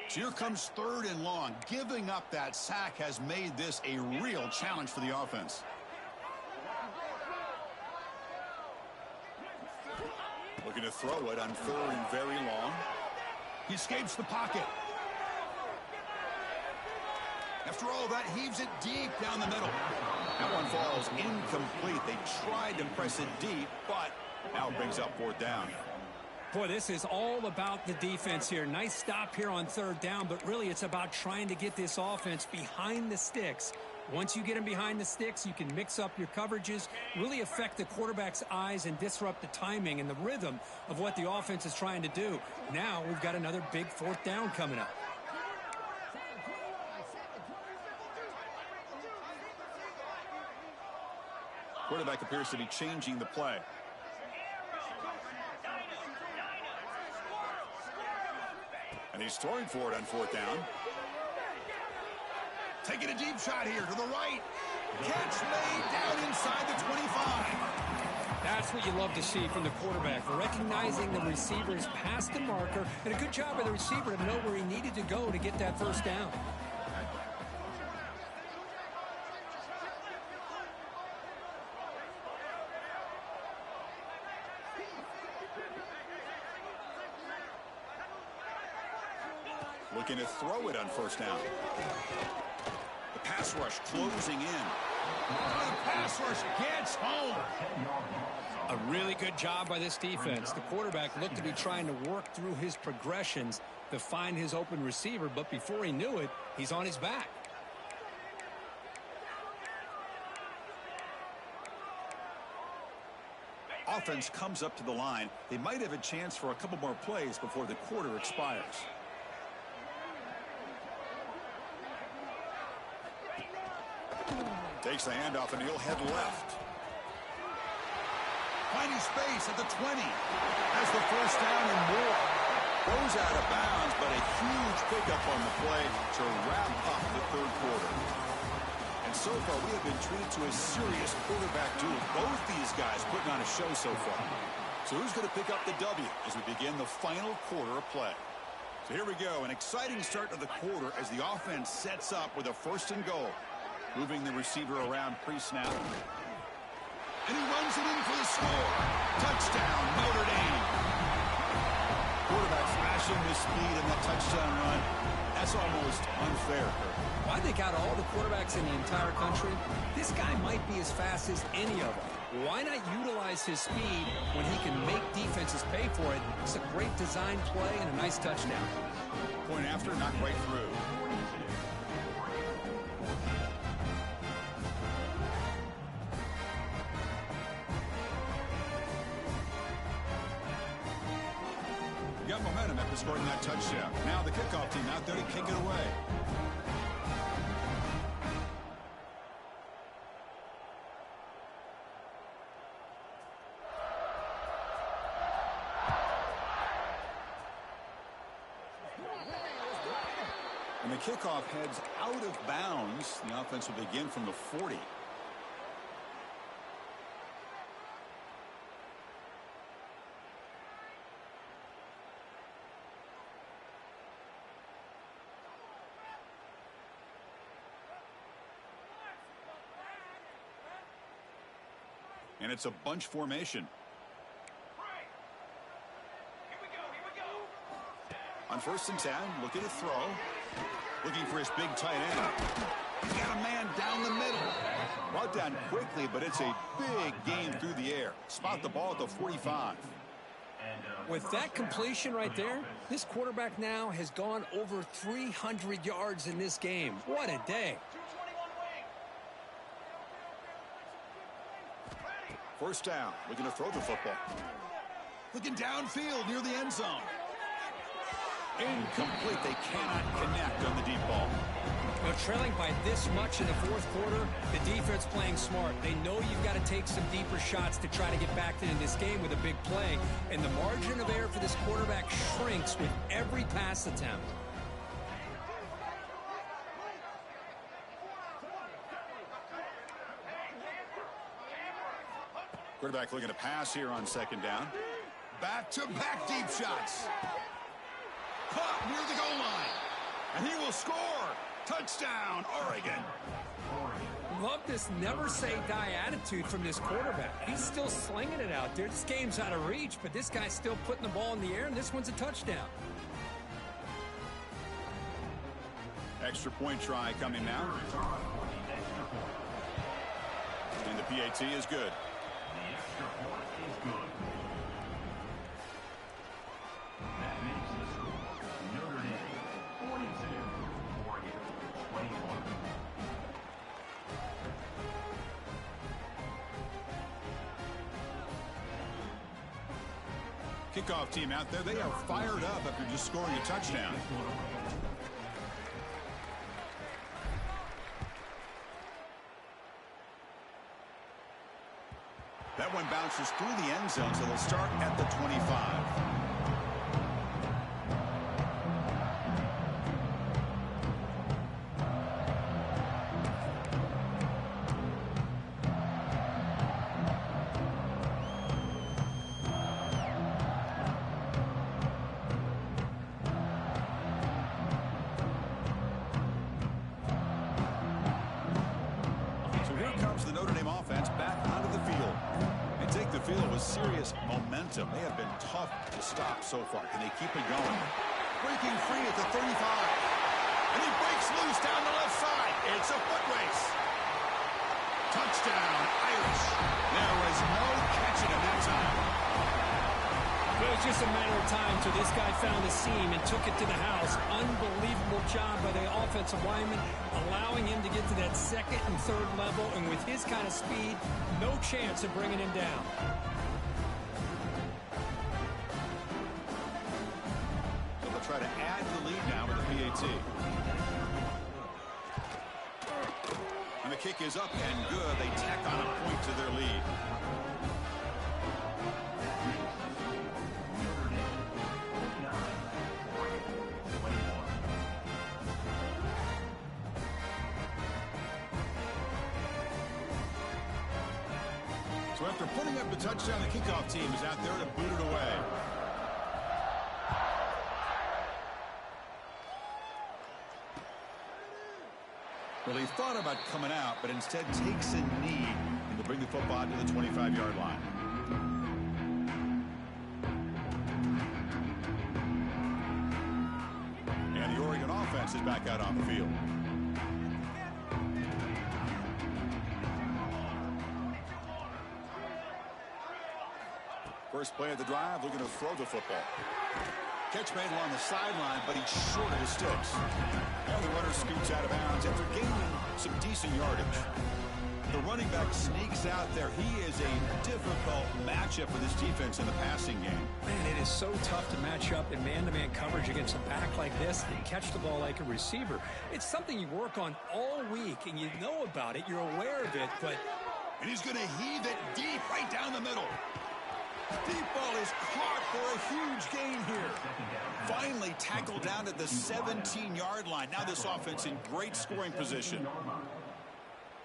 S1: So here comes third and long. Giving up that sack has made this a real challenge for the offense. Looking to throw it on third and very long. He escapes the pocket. After all that, heaves it deep down the middle. That one falls incomplete. They tried to press it deep, but now it brings up fourth down.
S2: Boy, this is all about the defense here. Nice stop here on third down, but really it's about trying to get this offense behind the sticks. Once you get them behind the sticks, you can mix up your coverages, really affect the quarterback's eyes and disrupt the timing and the rhythm of what the offense is trying to do. Now we've got another big fourth down coming up.
S1: Quarterback appears to be changing the play. And he's throwing for it on fourth down. Taking a deep shot here to the right. Catch made down inside the 25.
S2: That's what you love to see from the quarterback, recognizing the receiver's past the marker, and a good job by the receiver to know where he needed to go to get that first down.
S1: Looking to throw it on first down. The pass rush closing in. The pass rush gets home.
S2: A really good job by this defense. The quarterback looked to be trying to work through his progressions to find his open receiver, but before he knew it, he's on his back.
S1: Offense comes up to the line. They might have a chance for a couple more plays before the quarter expires. Takes the handoff and he'll head left. Finding space at the 20. Has the first down and more. Goes out of bounds, but a huge pickup on the play to wrap up the third quarter. And so far, we have been treated to a serious quarterback duel. Both these guys putting on a show so far. So who's going to pick up the W as we begin the final quarter of play? So here we go. An exciting start to the quarter as the offense sets up with a first and goal. Moving the receiver around pre-snap. And he runs it in for the score. Touchdown, Notre Dame. Quarterback flashing his speed in that touchdown run. That's almost unfair, Kirk.
S2: Well, I think out of all the quarterbacks in the entire country, this guy might be as fast as any of them. Why not utilize his speed when he can make defenses pay for it? It's a great design play and a nice touchdown.
S1: Point after, not quite through. Got momentum after scoring that touchdown. Now the kickoff team out there to kick it away. And the kickoff heads out of bounds. The offense will begin from the 40. And it's a bunch formation. On 1st and 10, looking to throw. Looking for his big tight end. He's got a man down the middle. Brought down quickly, but it's a big gain through the air. Spot the ball at the 45.
S2: With that completion right there, this quarterback now has gone over 300 yards in this game. What a day.
S1: 1st down, looking to throw the football. Looking downfield near the end zone. Incomplete. They cannot connect on the deep ball.
S2: Well, trailing by this much in the 4th quarter, the defense playing smart. They know you've got to take some deeper shots to try to get back into this game with a big play. And the margin of error for this quarterback shrinks with every pass attempt.
S1: Quarterback looking to pass here on 2nd down. Back-to-back deep shots. Caught near the goal line. And he will score. Touchdown, Oregon.
S2: Love this never-say-die attitude from this quarterback. He's still slinging it out there. This game's out of reach, but this guy's still putting the ball in the air, and this one's a touchdown.
S1: Extra point try coming now. And the PAT is good.
S3: The extra point is good. That makes the score Notre Dame 42, Oregon 21.
S1: Kickoff team out there. They are fired up after just scoring a touchdown. That one bounces through the end zone, so they'll start at the 25. So here comes the Notre Dame offense back onto the field. They take the field with serious momentum. They have been tough to stop so far. Can they keep it going? Breaking free at the 35. And he breaks loose down the left side. It's a foot race. Touchdown, Irish. There was no catching him that time.
S2: It was just a matter of time till this guy found the seam and took it to the house. Unbelievable job by the offensive lineman, allowing him to get to that 2nd and 3rd level. And with his kind of speed, no chance of bringing him down.
S1: So they'll try to add the lead now with the PAT. And the kick is up and good. They tack on a point to their lead. So after putting up the touchdown, the kickoff team is out there to boot it away. Well, he thought about coming out, but instead takes a knee and to bring the football to the 25-yard line. is back out on the field. First play of the drive, looking to throw the football. Catch made along the sideline, but he's short of his sticks. And the runner scoots out of bounds after gaining some decent yardage. The running back sneaks out there. He is a difficult matchup for this defense in the passing game.
S2: Man, it is so tough to match up in man-to-man coverage against a back like this and catch the ball like a receiver. It's something you work on all week, and you know about it. You're aware of it, but...
S1: And he's going to heave it deep right down the middle. Deep ball is caught for a huge gain here. Finally tackled down at the 17-yard line. Now this offense in great scoring position.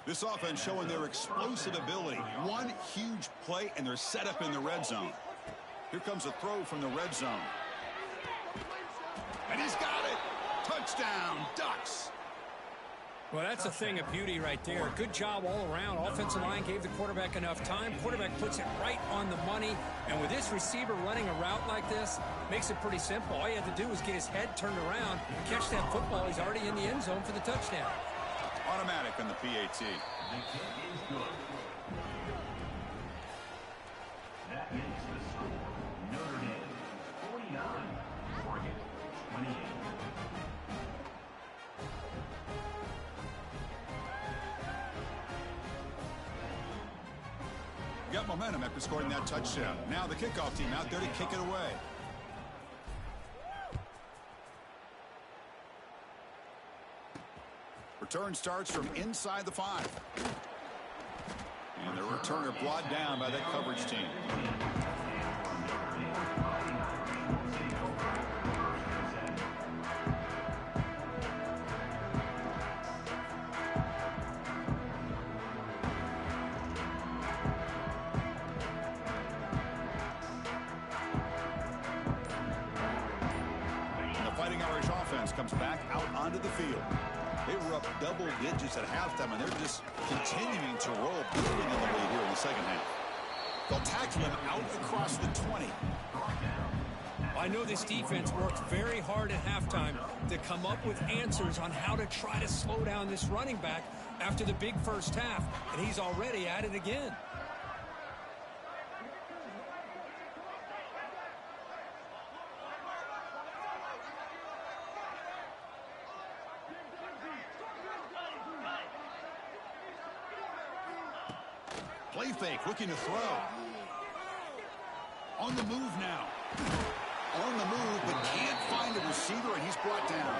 S1: This offense showing their explosive ability. One huge play, and they're set up in the red zone. Here comes a throw from the red zone. And he's got it. Touchdown, Ducks.
S2: Well, that's a thing of beauty right there. Good job all around. Offensive line gave the quarterback enough time. Quarterback puts it right on the money. And with this receiver running a route like this, makes it pretty simple. All you have to do is get his head turned around, catch that football. He's already in the end zone for the touchdown.
S1: Automatic on the PAT.
S3: The kick is good. That makes the score Notre Dame 49, Oregon 28.
S1: Got momentum after scoring that touchdown. Now the kickoff team out there to kick it away. Return starts from inside the 5. And the returner brought down by that coverage team. Comes back out onto the field. They were up double digits at halftime, and they're just continuing to roll, building in the lead here in the second half. They'll tackle him out across the 20.
S2: I know this defense worked very hard at halftime to come up with answers on how to try to slow down this running back after the big first half, and he's already at it again.
S1: Play fake, looking to throw. On the move now. On the move, but can't find a receiver, and he's brought down.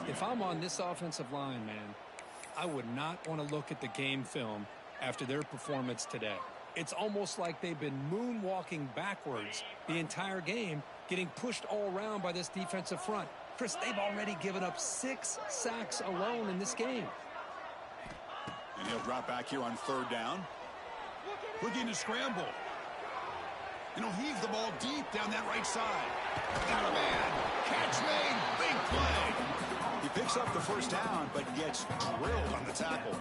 S2: If I'm on this offensive line, man, I would not want to look at the game film after their performance today. It's almost like they've been moonwalking backwards the entire game, getting pushed all around by this defensive front. Chris, they've already given up 6 sacks alone in this game.
S1: And he'll drop back here on third down. Looking to scramble. And he'll heave the ball deep down that right side. Got a man. Catch made. Big play. He picks up the first down, but gets drilled on the tackle.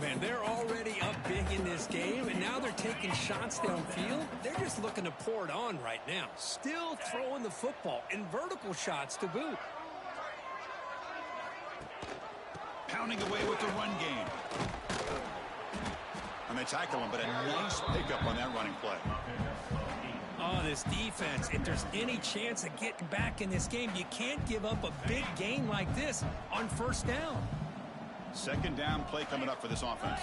S2: Man, they're already up big in this game, and now they're taking shots downfield. They're just looking to pour it on right now. Still throwing the football, and vertical shots to boot.
S1: Pounding away with the run game. And they tackle him, but a nice pickup on that running play.
S2: Oh, this defense, if there's any chance of getting back in this game, you can't give up a big gain like this on first down.
S1: Second down play coming up for this offense.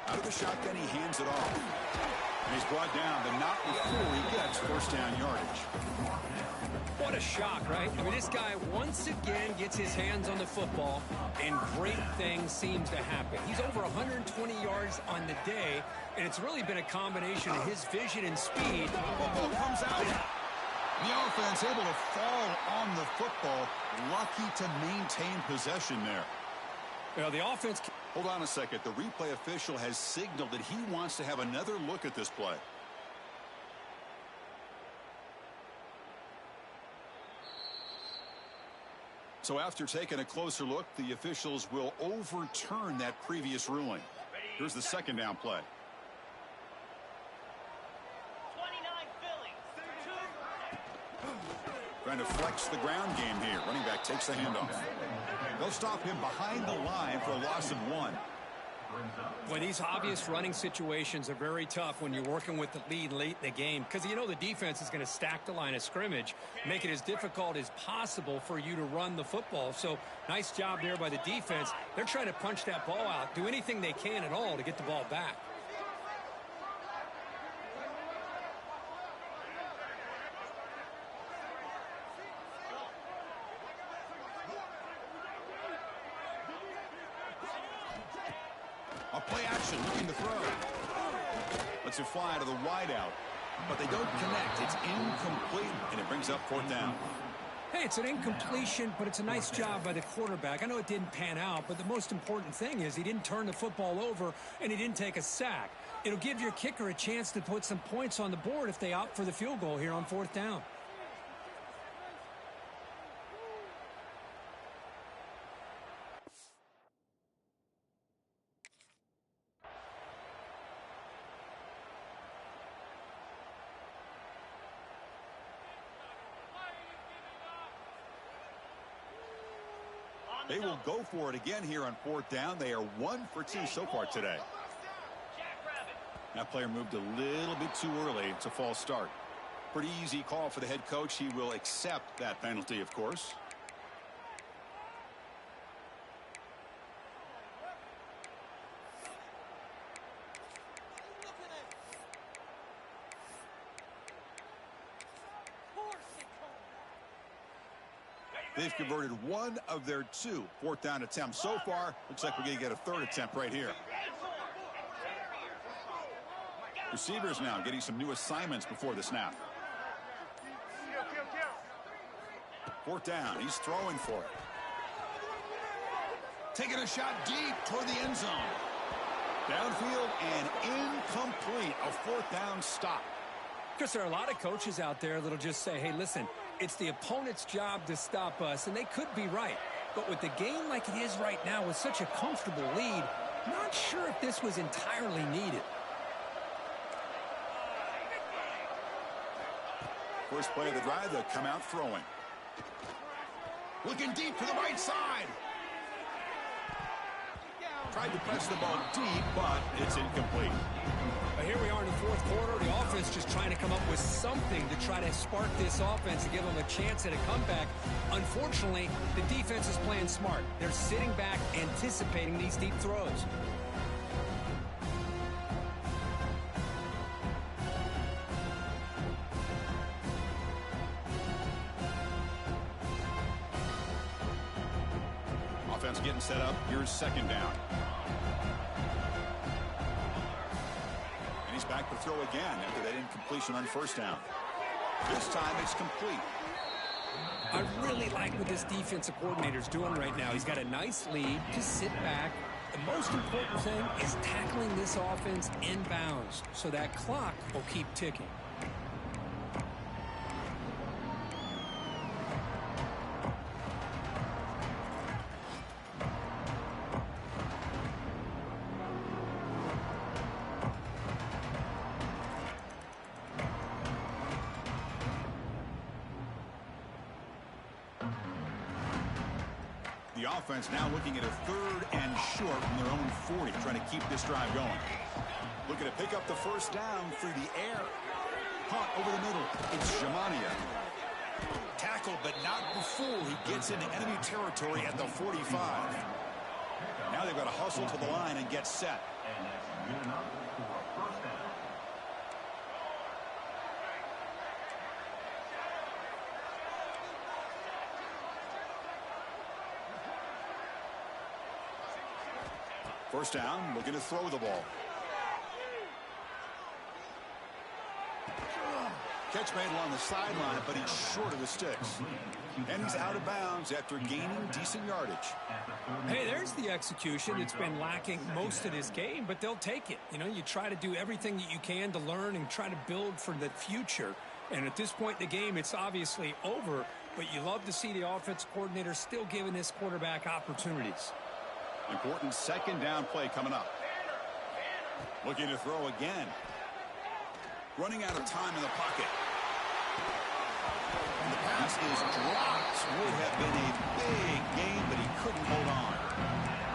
S1: Out of the shotgun, he hands it off. And he's brought down, but not before he gets first down yardage.
S2: What a shock, right? I mean, this guy once again gets his hands on the football, and great things seems to happen. He's over 120 yards on the day, and it's really been a combination of his vision and speed.
S1: Football comes out. The offense able to fall on the football. Lucky to maintain possession there.
S2: Well, the offense...
S1: Hold on a second. The replay official has signaled that he wants to have another look at this play. So after taking a closer look, the officials will overturn that previous ruling. Here's the second down play.
S4: 29 Philly.
S1: trying to flex the ground game here. Running back takes the handoff. They'll stop him behind the line for a loss of 1.
S2: Boy, these obvious running situations are very tough when you're working with the lead late in the game because you know the defense is going to stack the line of scrimmage, make it as difficult as possible for you to run the football. So nice job there by the defense. They're trying to punch that ball out, do anything they can at all to get the ball back.
S1: A play action, looking to throw. Lets it fly to the wideout, but they don't connect. It's incomplete, and it brings up 4th down.
S2: Hey, it's an incompletion, but it's a nice job by the quarterback. I know it didn't pan out, but the most important thing is he didn't turn the football over, and he didn't take a sack. It'll give your kicker a chance to put some points on the board if they opt for the field goal here on 4th down.
S1: They will go for it again here on 4th down. They are 1 for 2 so far today. That player moved a little bit too early. It's a false start. Pretty easy call for the head coach. He will accept that penalty, of course. They've converted 1 of their 2 4th down attempts so far. Looks like we're going to get a 3rd attempt right here. Receivers now getting some new assignments before the snap. 4th down. He's throwing for it. Taking a shot deep toward the end zone. Downfield and incomplete. A 4th down stop.
S2: Chris, there are a lot of coaches out there that'll just say, hey, listen, it's the opponent's job to stop us, and they could be right. But with the game like it is right now with such a comfortable lead, not sure if this was entirely needed.
S1: First play of the drive, they'll come out throwing. Looking deep to the right side. Tried to press the ball deep, but it's incomplete.
S2: But here we are in the 4th quarter. The offense just trying to come up with something to try to spark this offense to give them a chance at a comeback. Unfortunately, the defense is playing smart. They're sitting back, anticipating these deep throws.
S1: Offense getting set up. Here's 2nd down. And he's back to throw again after that incompletion on 1st down. This time it's complete.
S2: I really like what this defensive coordinator's doing right now. He's got a nice lead. Just sit back. The most important thing is tackling this offense inbounds so that clock will keep ticking.
S1: The offense now looking at a 3rd and short from their own 40, trying to keep this drive going. Looking to pick up the 1st down through the air. Caught over the middle. It's Jamania. Tackle, but not before he gets into enemy territory at the 45. Now they've got to hustle to the line and get set.
S3: And that's good enough for a 1st down.
S1: First down, looking to throw the ball. Catch made along the sideline, but he's short of the sticks. And he's out of bounds after gaining decent yardage.
S2: Hey, there's the execution. It's been lacking most of this game, but they'll take it. You know, you try to do everything that you can to learn and try to build for the future. And at this point in the game, it's obviously over, but you love to see the offense coordinator still giving this quarterback opportunities.
S1: Important 2nd down play coming up. Looking to throw again. Running out of time in the pocket. And the pass pass is dropped. Would have been a big gain, but he couldn't hold on.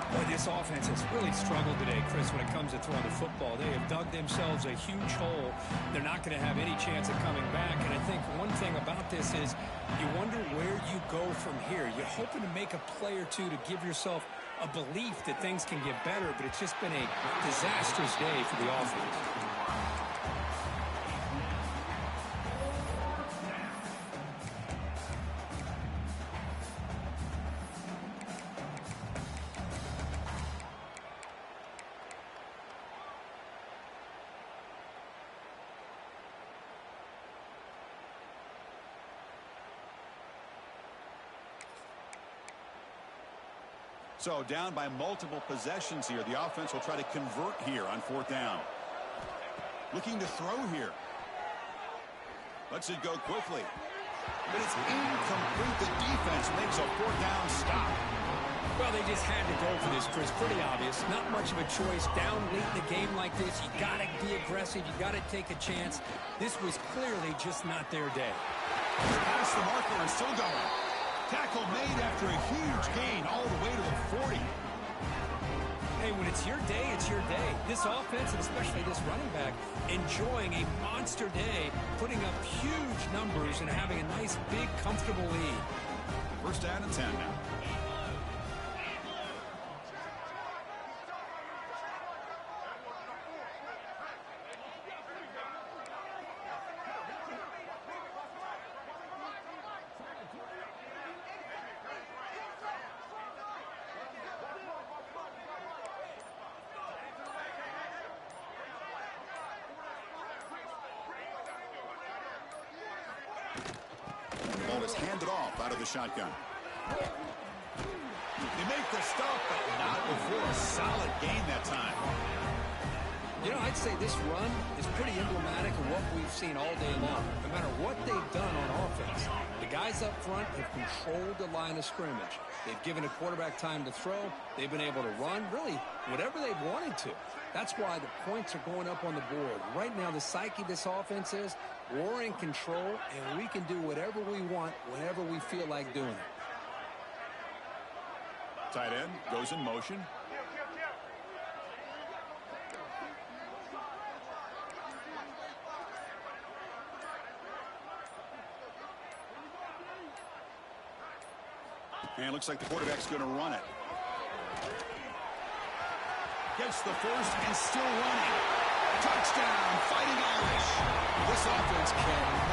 S2: Boy, this offense has really struggled today, Chris, when it comes to throwing the football. They have dug themselves a huge hole. They're not going to have any chance of coming back. And I think one thing about this is you wonder where you go from here. You're hoping to make a play or two to give yourself a belief that things can get better, but it's just been a disastrous day for the offense.
S1: So down by multiple possessions here. The offense will try to convert here on 4th down. Looking to throw here. Lets it go quickly. But it's incomplete. The defense makes a 4th down stop.
S2: Well, they just had to go for this, Chris. Pretty obvious. Not much of a choice. Down late in the game like this, you got to be aggressive. You got to take a chance. This was clearly just not their day.
S1: Past the marker and still going. Tackle made after a huge gain all the way to the 40.
S2: Hey, when it's your day, it's your day. This offense, and especially this running back, enjoying a monster day, putting up huge numbers and having a nice, big, comfortable lead.
S1: 1st down and 10 now. Ball is handed off out of the shotgun. They make the stop, but not before a solid gain that time.
S2: You know, I'd say this run is pretty emblematic of what we've seen all day long. No matter what they've done on offense, the guys up front have controlled the line of scrimmage. They've given a quarterback time to throw. They've been able to run, really, whatever they've wanted to. That's why the points are going up on the board. Right now, the psyche of this offense is we're in control, and we can do whatever we want whenever we feel like doing it.
S1: Tight end goes in motion. And looks like the quarterback's going to run it. Gets the first and still running. Touchdown, Fighting Irish. This offense can